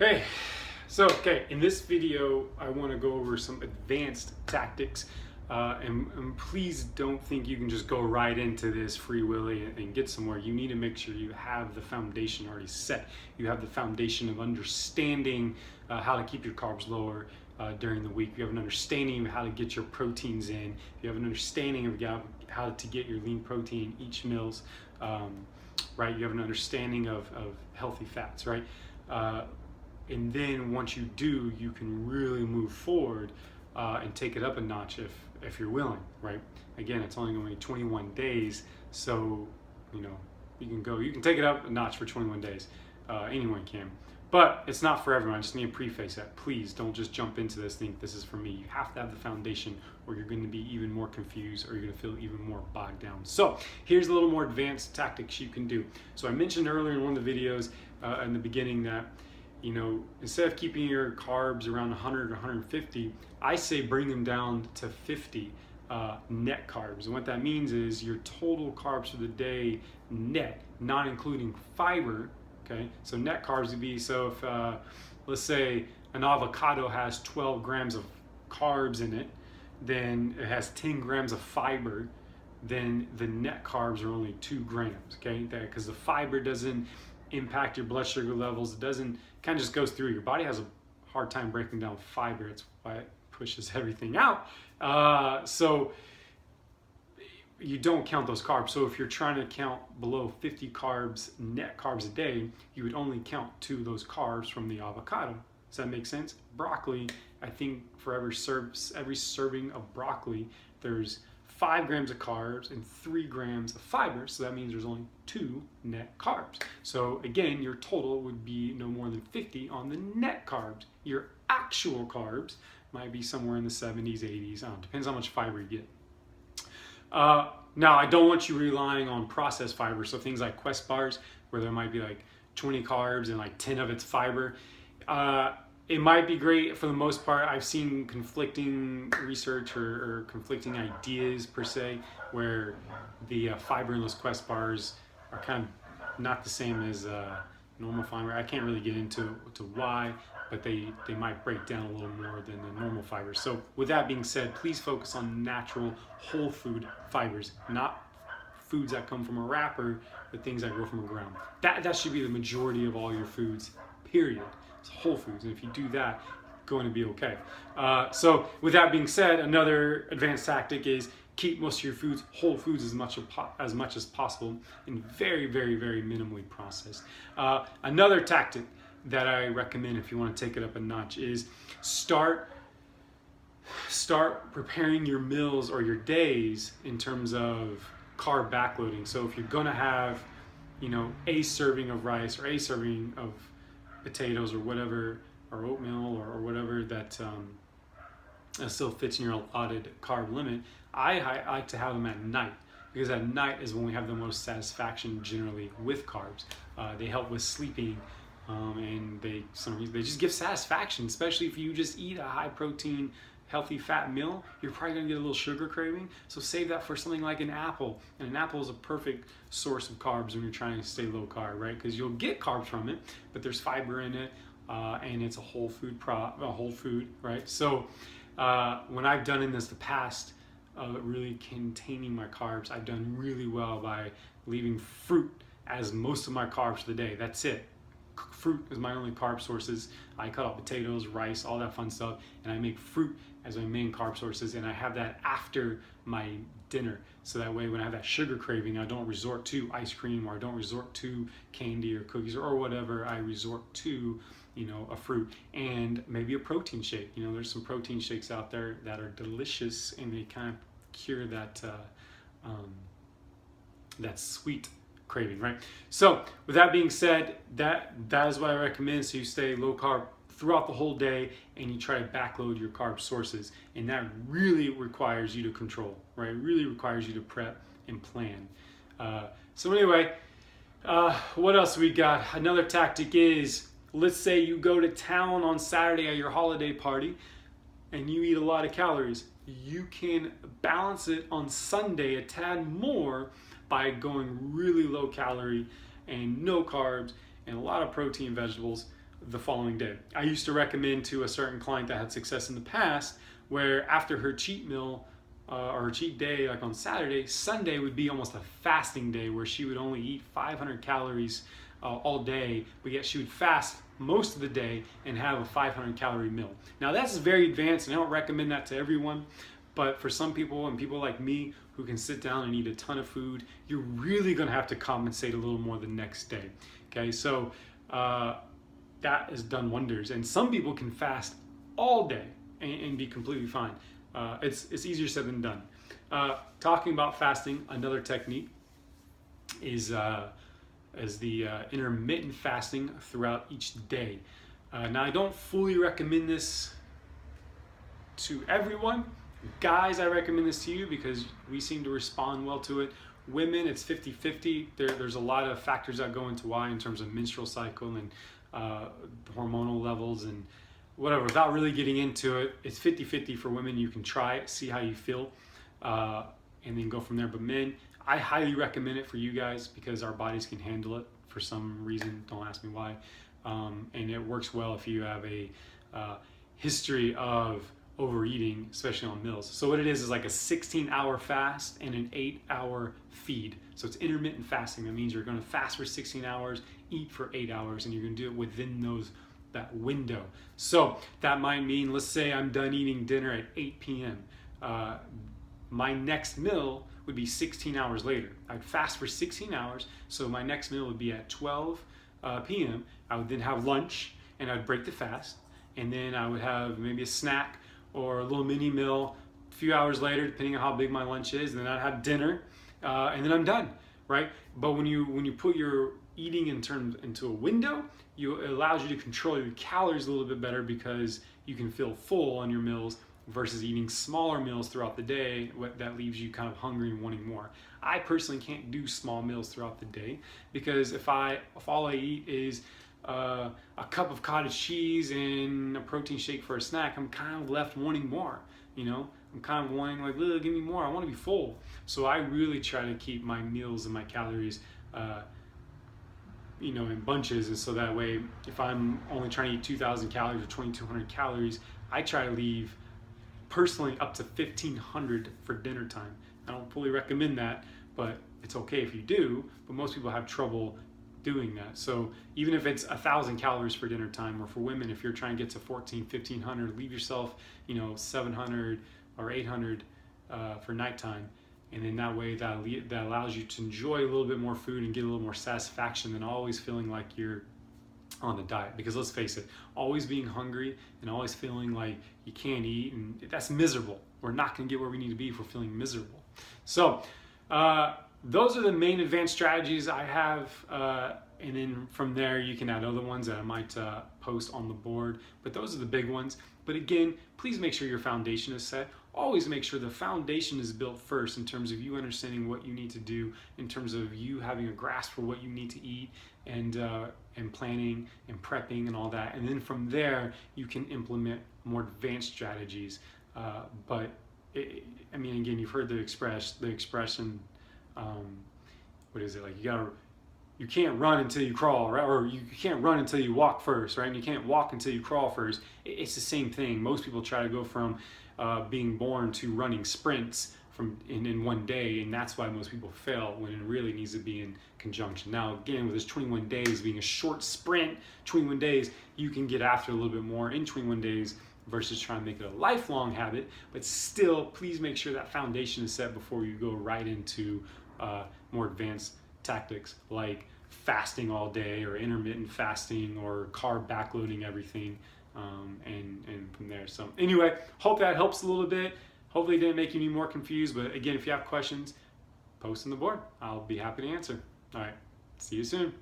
Hey, in this video, I want to go over some advanced tactics, and please don't think you can just go right into this free willy and get somewhere. You need to make sure you have the foundation already set. You have the foundation of understanding how to keep your carbs lower during the week. You have an understanding of how to get your proteins in. You have an understanding of how to get your lean protein in each meals, right? You have an understanding of healthy fats, right? And then once you do, you can really move forward and take it up a notch if you're willing, right? Again, it's only going to be 21 days, so you can take it up a notch for 21 days. Anyone can, but it's not for everyone. I just need to preface that. Please don't just jump into this think this is for me. You have to have the foundation, or you're going to be even more confused, or you're going to feel even more bogged down. So here's a little more advanced tactics you can do. So I mentioned earlier in one of the videos in the beginning that instead of keeping your carbs around 100 or 150, I say bring them down to 50 net carbs. And what that means is your total carbs for the day net, not including fiber. Okay, so net carbs would be, so if let's say an avocado has 12 grams of carbs in it, then it has 10 grams of fiber, then the net carbs are only 2 grams, okay? Because the fiber doesn't impact your blood sugar levels. It doesn't, kind of just goes through. Your body has a hard time breaking down fiber. It's why it pushes everything out. So you don't count those carbs. So if you're trying to count below 50 carbs, net carbs a day, you would only count 2 of those carbs from the avocado. Does that make sense? Broccoli, I think for every serving of broccoli, there's 5 grams of carbs and 3 grams of fiber, so that means there's only 2 net carbs. So again, your total would be no more than 50 on the net carbs. Your actual carbs might be somewhere in the 70s, 80s, depends how much fiber you get. Now, I don't want you relying on processed fiber, so things like Quest bars, where there might be like 20 carbs and like 10 of it's fiber. It might be great for the most part. I've seen conflicting research or conflicting ideas per se, where the fiber in those Quest bars are kind of not the same as normal fiber. I can't really get into why, but they might break down a little more than the normal fibers. So with that being said, please focus on natural whole food fibers, not foods that come from a wrapper, but things that grow from the ground. That should be the majority of all your foods, period. It's whole foods, and if you do that, it's going to be okay. So with that being said, another advanced tactic is keep most of your foods whole foods as much as possible, and very, very, very minimally processed. Another tactic that I recommend if you want to take it up a notch is start preparing your meals or your days in terms of carb backloading. So if you're going to have, a serving of rice or a serving of potatoes or whatever, or oatmeal or whatever that still fits in your allotted carb limit, I like to have them at night, because at night is when we have the most satisfaction generally with carbs. They help with sleeping, and they just give satisfaction, especially if you just eat a high protein, healthy fat meal. You're probably going to get a little sugar craving, so save that for something like an apple. And an apple is a perfect source of carbs when you're trying to stay low carb, right? Because you'll get carbs from it, but there's fiber in it, and it's a whole food, right? So when I've done in the past, really containing my carbs, I've done really well by leaving fruit as most of my carbs for the day. That's it. Fruit is my only carb sources. I cut out potatoes, rice, all that fun stuff, and I make fruit as my main carb sources, and I have that after my dinner. So that way when I have that sugar craving, I don't resort to ice cream, or I don't resort to candy or cookies or whatever. I resort to, a fruit and maybe a protein shake. There's some protein shakes out there that are delicious, and they kind of cure that sweet craving, right? So with that being said, that is what I recommend. So you stay low carb throughout the whole day, and you try to backload your carb sources, and that really requires you to control, right? It really requires you to prep and plan. So anyway, what else we got? Another tactic is, let's say you go to town on Saturday at your holiday party and you eat a lot of calories. You can balance it on Sunday a tad more by going really low calorie and no carbs and a lot of protein, vegetables, the following day. I used to recommend to a certain client that had success in the past where after her cheat meal or her cheat day, like on Saturday, Sunday would be almost a fasting day where she would only eat 500 calories all day, but yet she would fast most of the day and have a 500 calorie meal. Now that's very advanced, and I don't recommend that to everyone, but for some people and people like me who can sit down and eat a ton of food, you're really gonna have to compensate a little more the next day. Okay, so that has done wonders. And some people can fast all day and be completely fine. It's easier said than done. Talking about fasting, another technique is the intermittent fasting throughout each day. Now, I don't fully recommend this to everyone. Guys, I recommend this to you because we seem to respond well to it. Women, it's 50-50. There's a lot of factors that go into why in terms of menstrual cycle and hormonal levels and whatever. Without really getting into it, it's 50-50 for women. You can try it, see how you feel, and then go from there. But men, I highly recommend it for you guys because our bodies can handle it for some reason. Don't ask me why. And it works well if you have a history of overeating, especially on meals. So what it is like a 16-hour fast and an 8-hour feed. So it's intermittent fasting. That means you're going to fast for 16 hours, eat for 8 hours, and you're going to do it within that window. So that might mean, let's say I'm done eating dinner at 8 p.m. My next meal would be 16 hours later. I'd fast for 16 hours, so my next meal would be at 12 p.m. I would then have lunch, and I'd break the fast, and then I would have maybe a snack or a little mini meal a few hours later, depending on how big my lunch is, and then I'd have dinner, and then I'm done, right? But when you put your eating into a window, it allows you to control your calories a little bit better because you can feel full on your meals versus eating smaller meals throughout the day that leaves you kind of hungry and wanting more. I personally can't do small meals throughout the day because if all I eat is a cup of cottage cheese and a protein shake for a snack, I'm kind of left wanting more, I'm kind of wanting like, give me more, I want to be full. So I really try to keep my meals and my calories in bunches, and so that way if I'm only trying to eat 2,000 calories or 2,200 calories, I try to leave personally up to 1,500 for dinner time. I don't fully recommend that, but it's okay if you do, but most people have trouble doing that. So even if it's 1,000 calories for dinner time, or for women, if you're trying to get to 1,500, leave yourself 700 or 800 for nighttime, and then that way that allows you to enjoy a little bit more food and get a little more satisfaction than always feeling like you're on a diet. Because let's face it, always being hungry and always feeling like you can't eat, and that's miserable. We're not going to get where we need to be if we're feeling miserable. So those are the main advanced strategies I have, and then from there you can add other ones that I might post on the board, but those are the big ones. But again, please make sure your foundation is set. Always make sure the foundation is built first in terms of you understanding what you need to do, in terms of you having a grasp for what you need to eat, and planning and prepping and all that. And then from there, you can implement more advanced strategies. But again, you've heard the expression, what is it, like you can't run until you crawl, right? Or you can't run until you walk first, right? And you can't walk until you crawl first. It's the same thing. Most people try to go from being born to running sprints in one day, and that's why most people fail, when it really needs to be in conjunction. Now again, with this 21 days being a short sprint, 21 days, you can get after a little bit more in 21 days versus trying to make it a lifelong habit. But still, please make sure that foundation is set before you go right into more advanced tactics like fasting all day, or intermittent fasting, or carb backloading everything, and from there. So anyway, hope that helps a little bit. Hopefully it didn't make you any more confused, but again, if you have questions, post on the board. I'll be happy to answer. All right, see you soon.